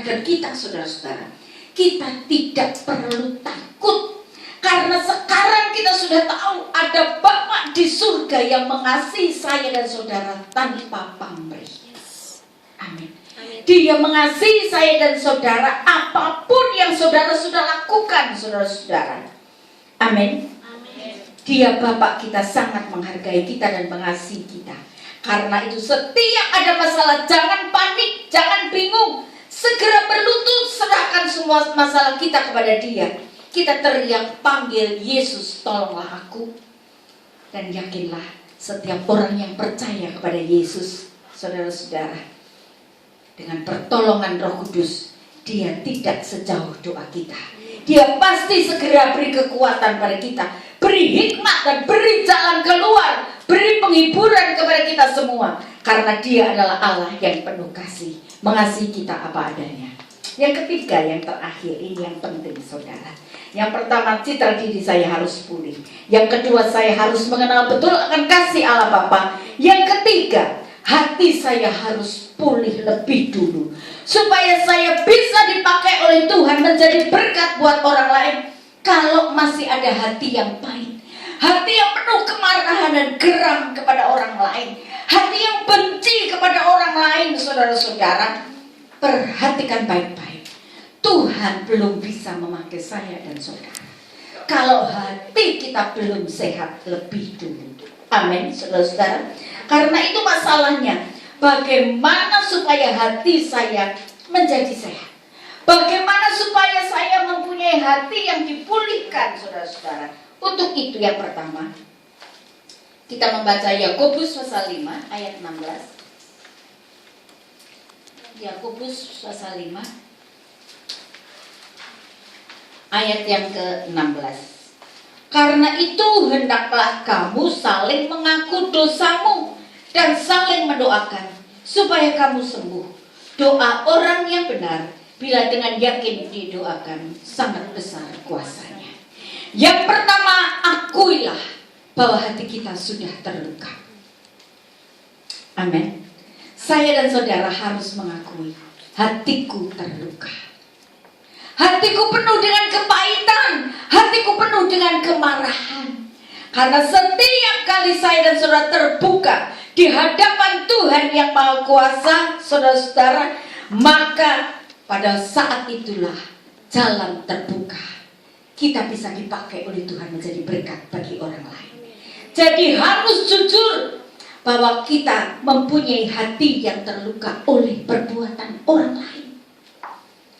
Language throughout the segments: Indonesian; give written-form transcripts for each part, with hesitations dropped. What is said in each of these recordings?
terhadap kita, saudara-saudara. Kita tidak perlu takut, karena sekarang kita sudah tahu ada Bapa di surga yang mengasihi saya dan saudara tanpa pamrih. Amin. Dia mengasihi saya dan saudara apapun yang saudara sudah lakukan, saudara-saudara. Amin. Dia Bapa kita, sangat menghargai kita dan mengasihi kita. Karena itu setiap ada masalah, jangan panik, jangan bingung. Segera berlutut, serahkan semua masalah kita kepada Dia. Kita teriak, panggil Yesus, tolonglah aku. Dan yakinlah, setiap orang yang percaya kepada Yesus, saudara-saudara, dengan pertolongan Roh Kudus, Dia tidak sejauh doa kita. Dia pasti segera beri kekuatan pada kita, beri hikmat dan beri jalan keluar, beri penghiburan kepada kita semua. Karena Dia adalah Allah yang penuh kasih, mengasihi kita apa adanya. Yang ketiga, yang terakhir, ini yang penting, saudara. Yang pertama, citra diri saya harus pulih. Yang kedua, saya harus mengenal betul akan kasih Allah Bapa. Yang ketiga, hati saya harus pulih lebih dulu, supaya saya bisa dipakai oleh Tuhan menjadi berkat buat orang lain. Kalau masih ada hati yang pahit, hati yang penuh kemarahan dan geram kepada orang lain, hati yang benci kepada orang lain, saudara-saudara, perhatikan baik-baik. Tuhan belum bisa memakai saya dan saudara kalau hati kita belum sehat lebih dulu. Amin, saudara-saudara. Karena itu masalahnya, bagaimana supaya hati saya menjadi sehat? Bagaimana supaya saya mempunyai hati yang dipulihkan, saudara-saudara? Untuk itu yang pertama, kita membaca Yakobus pasal 5 ayat 16. Yakobus pasal 5 ayat yang ke-16. Karena itu hendaklah kamu saling mengaku dosamu dan saling mendoakan supaya kamu sembuh. Doa orang yang benar bila dengan yakin didoakan sangat besar kuasanya. Yang pertama, akuilah bahwa hati kita sudah terluka. Amin. Saya dan saudara harus mengakui, hatiku terluka. Hatiku penuh dengan kepahitan, hatiku penuh dengan kemarahan. Karena setiap kali saya dan saudara terbuka di hadapan Tuhan yang Maha Kuasa, saudara-saudara, maka pada saat itulah jalan terbuka. Kita bisa dipakai oleh Tuhan menjadi berkat bagi orang lain. Jadi harus jujur bahwa kita mempunyai hati yang terluka oleh perbuatan orang lain.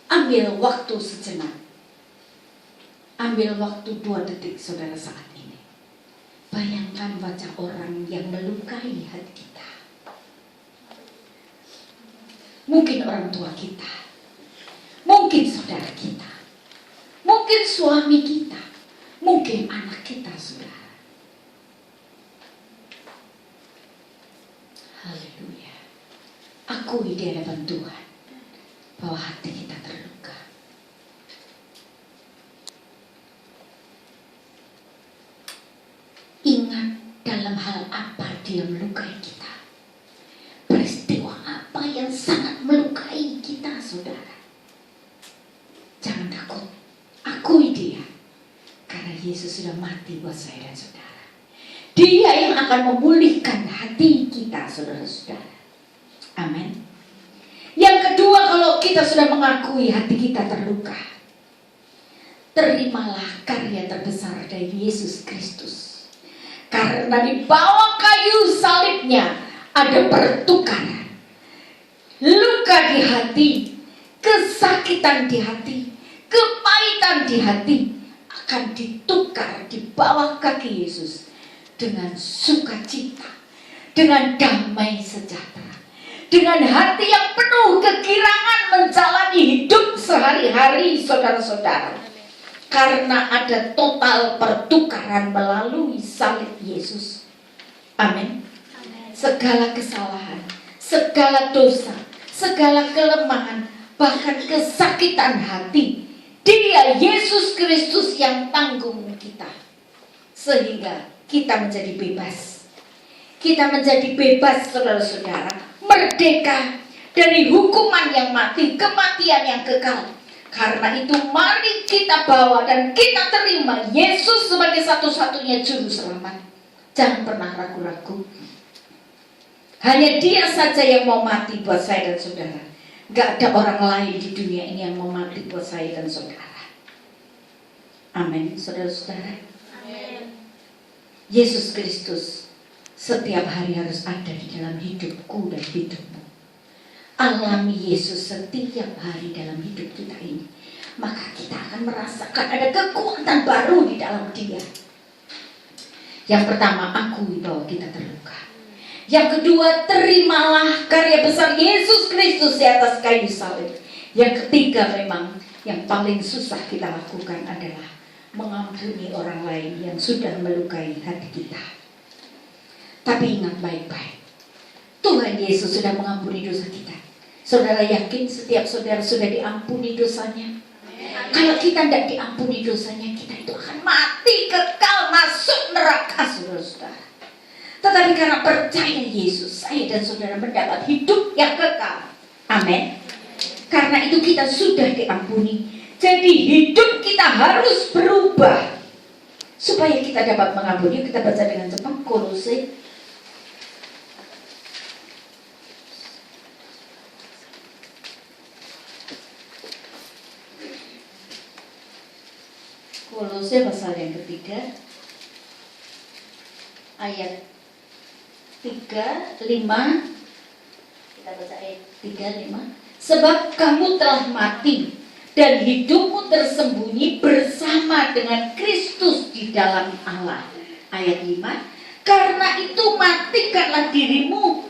Ambil waktu sejenak. Ambil waktu 2 detik, saudara, saat ini. Bayangkan wajah orang yang melukai hati kita. Mungkin orang tua kita, mungkin saudara kita, mungkin suami kita, mungkin anak kita, saudara. Haleluya. Akui di hadapan Tuhan bahwa hati kita terluka. Ingat dalam hal apa Dia melukai kita. Peristiwa apa yang sangat melukai kita, saudara. Jangan takut, akui Dia. Karena Yesus sudah mati buat saya dan saudara. Dia yang akan memulihkan hati kita, saudara-saudara. Amin. Yang kedua, kalau kita sudah mengakui hati kita terluka, terimalah karya terbesar dari Yesus Kristus. Karena di bawah kayu salibnya ada pertukaran. Luka di hati, kesakitan di hati, kepahitan di hati akan ditukar di bawah kaki Yesus dengan sukacita, dengan damai sejahtera, dengan hati yang penuh kegirangan menjalani hidup sehari-hari, saudara-saudara. Karena ada total pertukaran melalui salib Yesus. Amin. Segala kesalahan, segala dosa, segala kelemahan, bahkan kesakitan hati, Dia Yesus Kristus yang tanggung kita. Sehingga kita menjadi bebas. Kita menjadi bebas, saudara-saudara, merdeka dari hukuman yang mati, kematian yang kekal. Karena itu mari kita bawa dan kita terima Yesus sebagai satu-satunya juru selamat. Jangan pernah ragu-ragu. Hanya Dia saja yang mau mati buat saya dan saudara. Gak ada orang lain di dunia ini yang mau mati buat saya dan saudara. Amin, saudara-saudara. Amin. Yesus Kristus setiap hari harus ada di dalam hidupku dan hidupmu. Alami Yesus setiap hari dalam hidup kita ini, maka kita akan merasakan ada kekuatan baru di dalam Dia. Yang pertama, akui bahwa kita terluka. Yang kedua, terimalah karya besar Yesus Kristus di atas kayu salib. Yang ketiga, memang yang paling susah kita lakukan adalah mengampuni orang lain yang sudah melukai hati kita. Tapi ingat baik-baik, Tuhan Yesus sudah mengampuni dosa kita. Saudara yakin setiap saudara sudah diampuni dosanya? Kalau kita tidak diampuni dosanya, kita itu akan mati kekal masuk neraka, saudara-saudara. Tetapi karena percaya Yesus, saya dan saudara mendapat hidup yang kekal. Amin. Karena itu kita sudah diampuni. Jadi hidup kita harus berubah supaya kita dapat mengampuni. Kita baca dengan cepat Kolose. Kolose pasal yang ketiga ayat 3, 5. Kita baca ayat 3, 5. Sebab kamu telah mati dan hidupmu tersembunyi bersama dengan Kristus di dalam Allah. Ayat 5. Karena itu matikanlah dirimu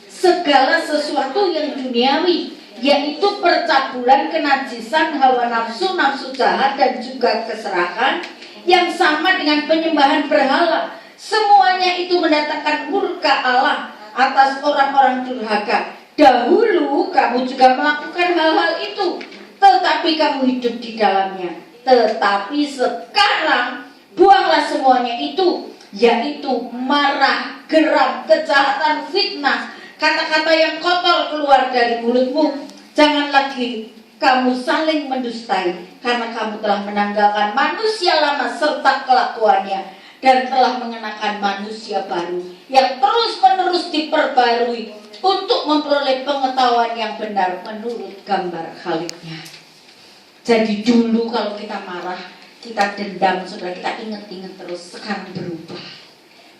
segala sesuatu yang duniawi, yaitu percabulan, kenajisan, hawa nafsu, nafsu jahat, dan juga keserahan yang sama dengan penyembahan berhala. Semuanya itu mendatangkan murka Allah atas orang-orang durhaka. Dahulu kamu juga melakukan hal-hal itu, tetapi kamu hidup di dalamnya. Tetapi sekarang buanglah semuanya itu, yaitu marah, geram, kejahatan, fitnah, kata-kata yang kotor keluar dari mulutmu. Jangan lagi kamu saling mendustai, karena kamu telah menanggalkan manusia lama serta kelakuannya, dan telah mengenakan manusia baru yang terus-menerus diperbarui untuk memperoleh pengetahuan yang benar menurut gambar Khalidnya. Jadi dulu kalau kita marah, kita dendam, saudara, kita ingat-ingat terus. Sekarang berubah.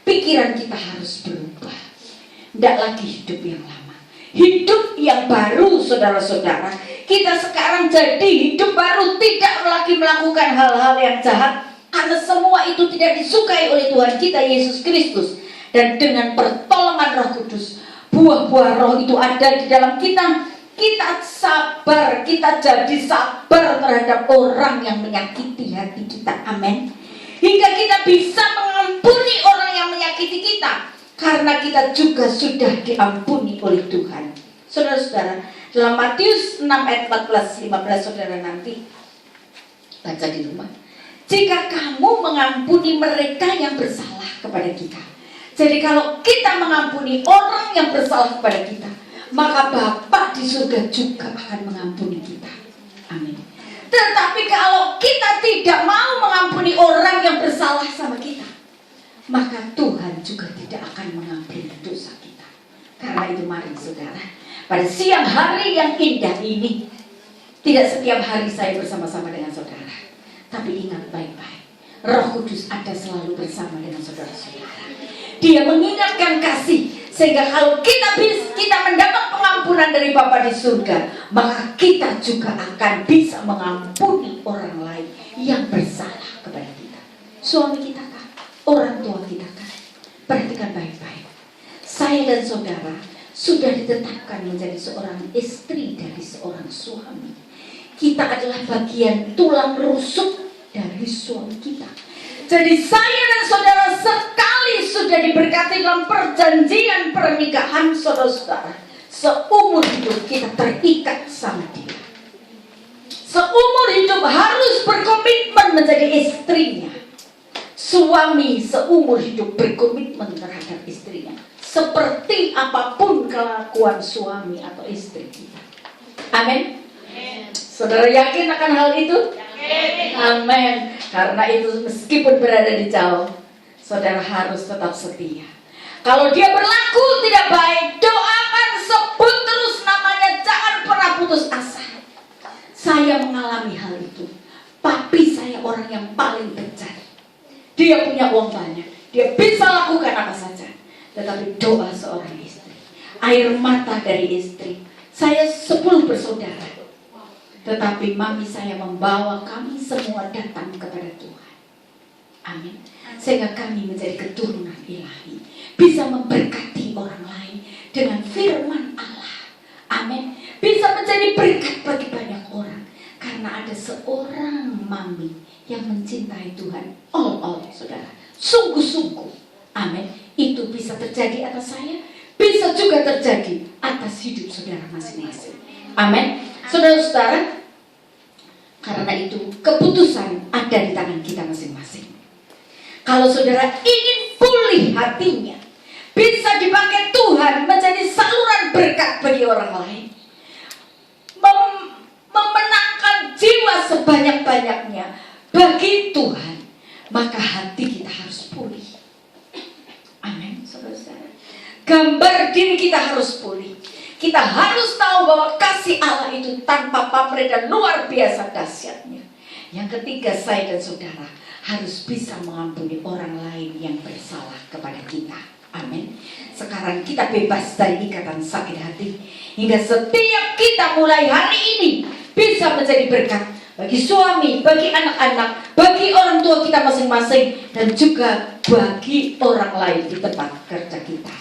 Pikiran kita harus berubah. Tidak lagi hidup yang lama, hidup yang baru, saudara-saudara. Kita sekarang jadi hidup baru, tidak lagi melakukan hal-hal yang jahat, karena semua itu tidak disukai oleh Tuhan kita Yesus Kristus. Dan dengan pertolongan Roh Kudus, buah-buah Roh itu ada di dalam kita. Kita sabar, kita jadi sabar terhadap orang yang menyakiti hati kita. Amin. Hingga kita bisa mengampuni orang yang menyakiti kita, karena kita juga sudah diampuni oleh Tuhan. Saudara-saudara, dalam Matius 6 ayat 14-15, saudara nanti baca di rumah. Jika kamu mengampuni mereka yang bersalah kepada kita. Jadi kalau kita mengampuni orang yang bersalah kepada kita, maka Bapa di surga juga akan mengampuni kita. Amin. Tetapi kalau kita tidak mau mengampuni orang yang bersalah sama kita, maka Tuhan juga tidak akan mengampuni dosa kita. Karena itu mari saudara, pada siang hari yang indah ini, tidak setiap hari saya bersama-sama dengan saudara, tapi ingat baik-baik, Roh Kudus ada selalu bersama dengan saudara-saudara. Dia mengingatkan kasih, sehingga kalau kita mendapat pengampunan dari Bapa di surga, maka kita juga akan bisa mengampuni orang lain yang bersalah kepada kita. Suami kita kah? Orang tua kita kah? Perhatikan baik-baik. Saya dan saudara sudah ditetapkan menjadi seorang istri dari seorang suami. Kita adalah bagian tulang rusuk dari suami kita. Jadi saya dan saudara sekali sudah diberkati dalam perjanjian pernikahan, saudara-saudara. Seumur hidup kita terikat sama dia. Seumur hidup harus berkomitmen menjadi istrinya. Suami seumur hidup berkomitmen terhadap istrinya. seperti apapun kelakuan suami atau istri kita. Amin. Saudara yakin akan hal itu? Amin. Karena itu meskipun berada di jauh, saudara harus tetap setia. Kalau dia berlaku tidak baik, doakan, sebut terus namanya, jangan pernah putus asa. Saya mengalami hal itu. Papi saya orang yang paling bejat. Dia punya uang banyak, dia bisa lakukan apa saja. Tetapi doa seorang istri, air mata dari istri. Saya 10 bersaudara, tetapi mami saya membawa kami semua datang kepada Tuhan. Amin. Sehingga kami menjadi keturunan ilahi, bisa memberkati orang lain dengan firman Allah. Amin. Bisa menjadi berkat bagi banyak orang, karena ada seorang mami yang mencintai Tuhan. All saudara, sungguh-sungguh. Amin. Itu bisa terjadi atas saya, bisa juga terjadi atas hidup saudara masing-masing. Amin. Saudara-saudara, karena itu keputusan ada di tangan kita masing-masing. Kalau saudara ingin pulih hatinya, bisa dipakai Tuhan menjadi saluran berkat bagi orang lain, memenangkan jiwa sebanyak-banyaknya bagi Tuhan, maka hati kita harus pulih. Amin, saudara-saudara. Gambar diri kita harus pulih. Kita harus tahu bahwa kasih Allah itu tanpa pamrih dan luar biasa dahsyatnya. Yang ketiga, saya dan saudara harus bisa mengampuni orang lain yang bersalah kepada kita. Amin. Sekarang kita bebas dari ikatan sakit hati, hingga setiap kita mulai hari ini bisa menjadi berkat bagi suami, bagi anak-anak, bagi orang tua kita masing-masing, dan juga bagi orang lain di tempat kerja kita.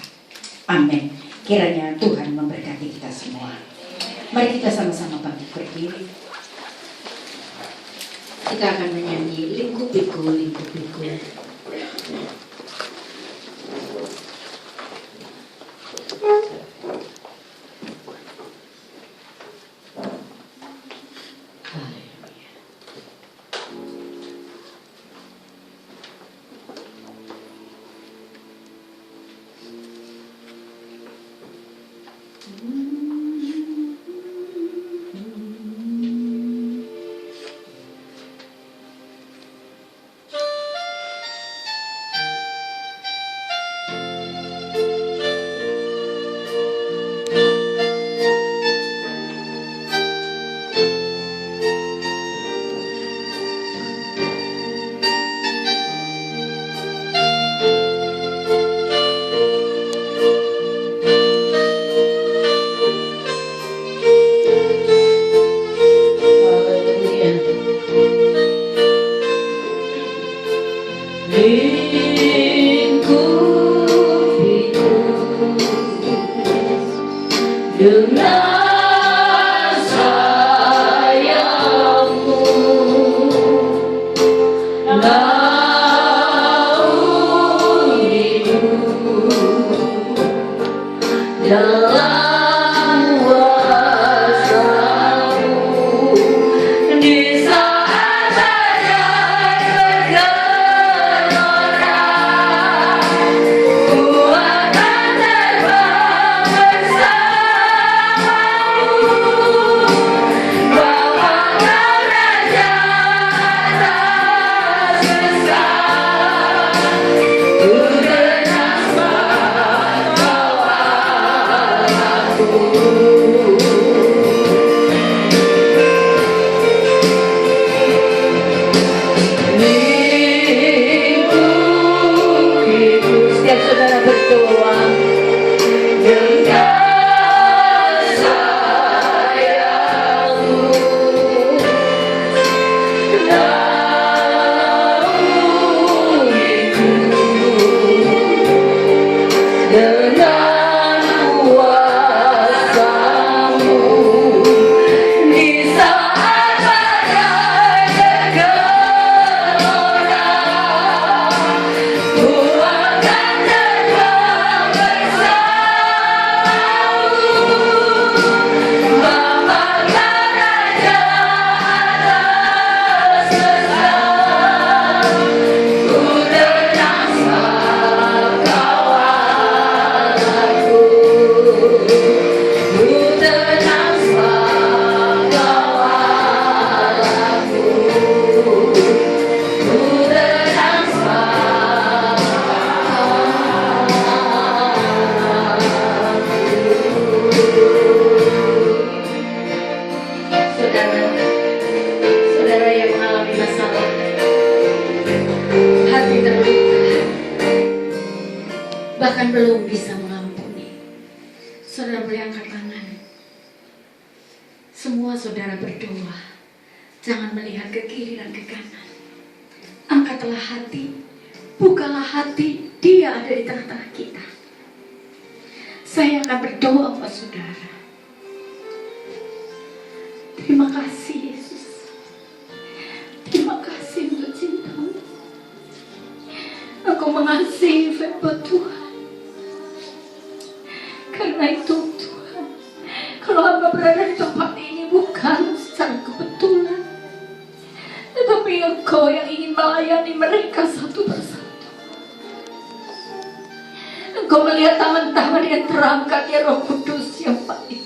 Amin. Kiranya Tuhan memberkati kita semua. Mari kita sama-sama bangkit berdiri. Kita akan menyanyi lingkupiku, lingkupiku. Tuhan belum bisa mengampuni, saudara boleh angkat tangan. Semua saudara berdoa, jangan melihat ke kiri dan ke kanan. Angkatlah hati, bukalah hati, Dia ada di tengah-tengah kita. Saya akan berdoa untuk saudara. Terima kasih Yesus. Terima kasih untuk cinta-Mu. Aku mengasihi firman Tuhan. Karena itu Tuhan, kalau hamba berada di tempat ini bukan secara kebetulan, tetapi Engkau yang ingin melayani mereka satu persatu. Engkau melihat tangan-tangan yang terangkat, ya Roh Kudus yang baik.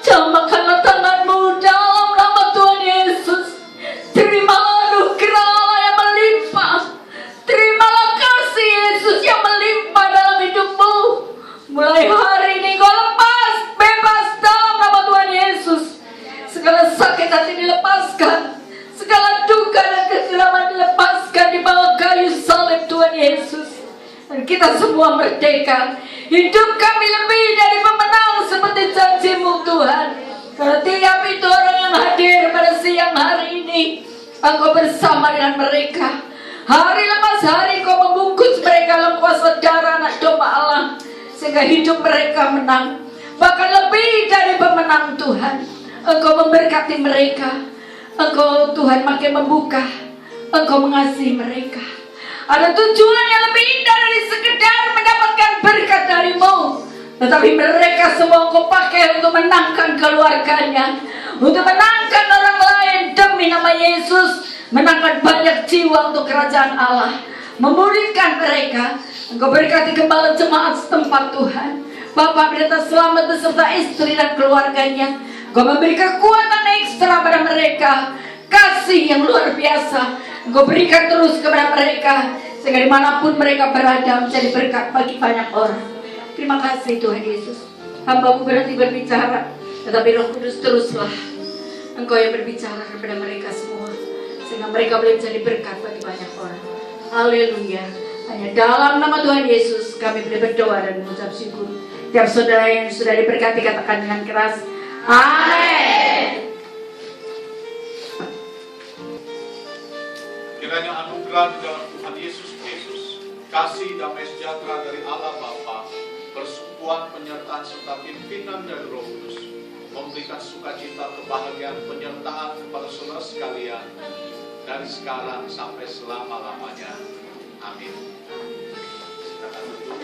Jamakanlah tangan-Mu dalam nama Tuhan Yesus. Terima anugerah yang melimpah. Terimalah kasih Yesus yang melimpah dalam hidupmu. Mulai hari ini Kau lepas, bebas dalam nama Tuhan Yesus. Segala sakit hati dilepaskan, segala duka dan kekelaman dilepaskan di bawah kayu salib Tuhan Yesus. Dan kita semua merdeka. Hidup kami lebih dari pemenang seperti janji-Mu Tuhan. Karena tiap itu orang yang hadir pada siang hari ini, Engkau bersama dengan mereka. Hari lepas hari Kau membungkus mereka dalam kuasa darah anak domba Allah, sehingga hidup mereka menang. Bahkan lebih dari pemenang Tuhan. Engkau memberkati mereka. Engkau Tuhan makin membuka. Engkau mengasihi mereka. Ada tujuan yang lebih indah dari sekedar mendapatkan berkat dari-Mu. Tetapi mereka semua Engkau pakai untuk menangkan keluarganya, untuk menangkan orang lain demi nama Yesus, menangkan banyak jiwa untuk kerajaan Allah, memulihkan mereka. Engkau berkati gembala jemaat setempat Tuhan. Bapak Pendeta Selamat beserta istri dan keluarganya. Engkau memberi kekuatan ekstra pada mereka, kasih yang luar biasa Engkau berikan terus kepada mereka, sehingga dimanapun mereka berada menjadi berkat bagi banyak orang. Terima kasih Tuhan Yesus. Hamba-Mu berhenti berbicara, tetapi Roh Kudus teruslah Engkau yang berbicara kepada mereka semua, sehingga mereka boleh menjadi berkat bagi banyak orang. Haleluya. Hanya dalam nama Tuhan Yesus kami boleh berdoa dan mengucap syukur. Tiap saudara yang sudah diberkati katakan dengan keras, amin. Kiranya anugerah di dalam Tuhan Yesus Kristus, kasih damai sejahtera dari Allah Bapa, persekutuan penyertaan serta pimpinan dari Roh Kudus, memberikan sukacita, kebahagiaan, penyertaan kepada saudara sekalian dari sekarang sampai selama-lamanya. Amin. Silakan duduk.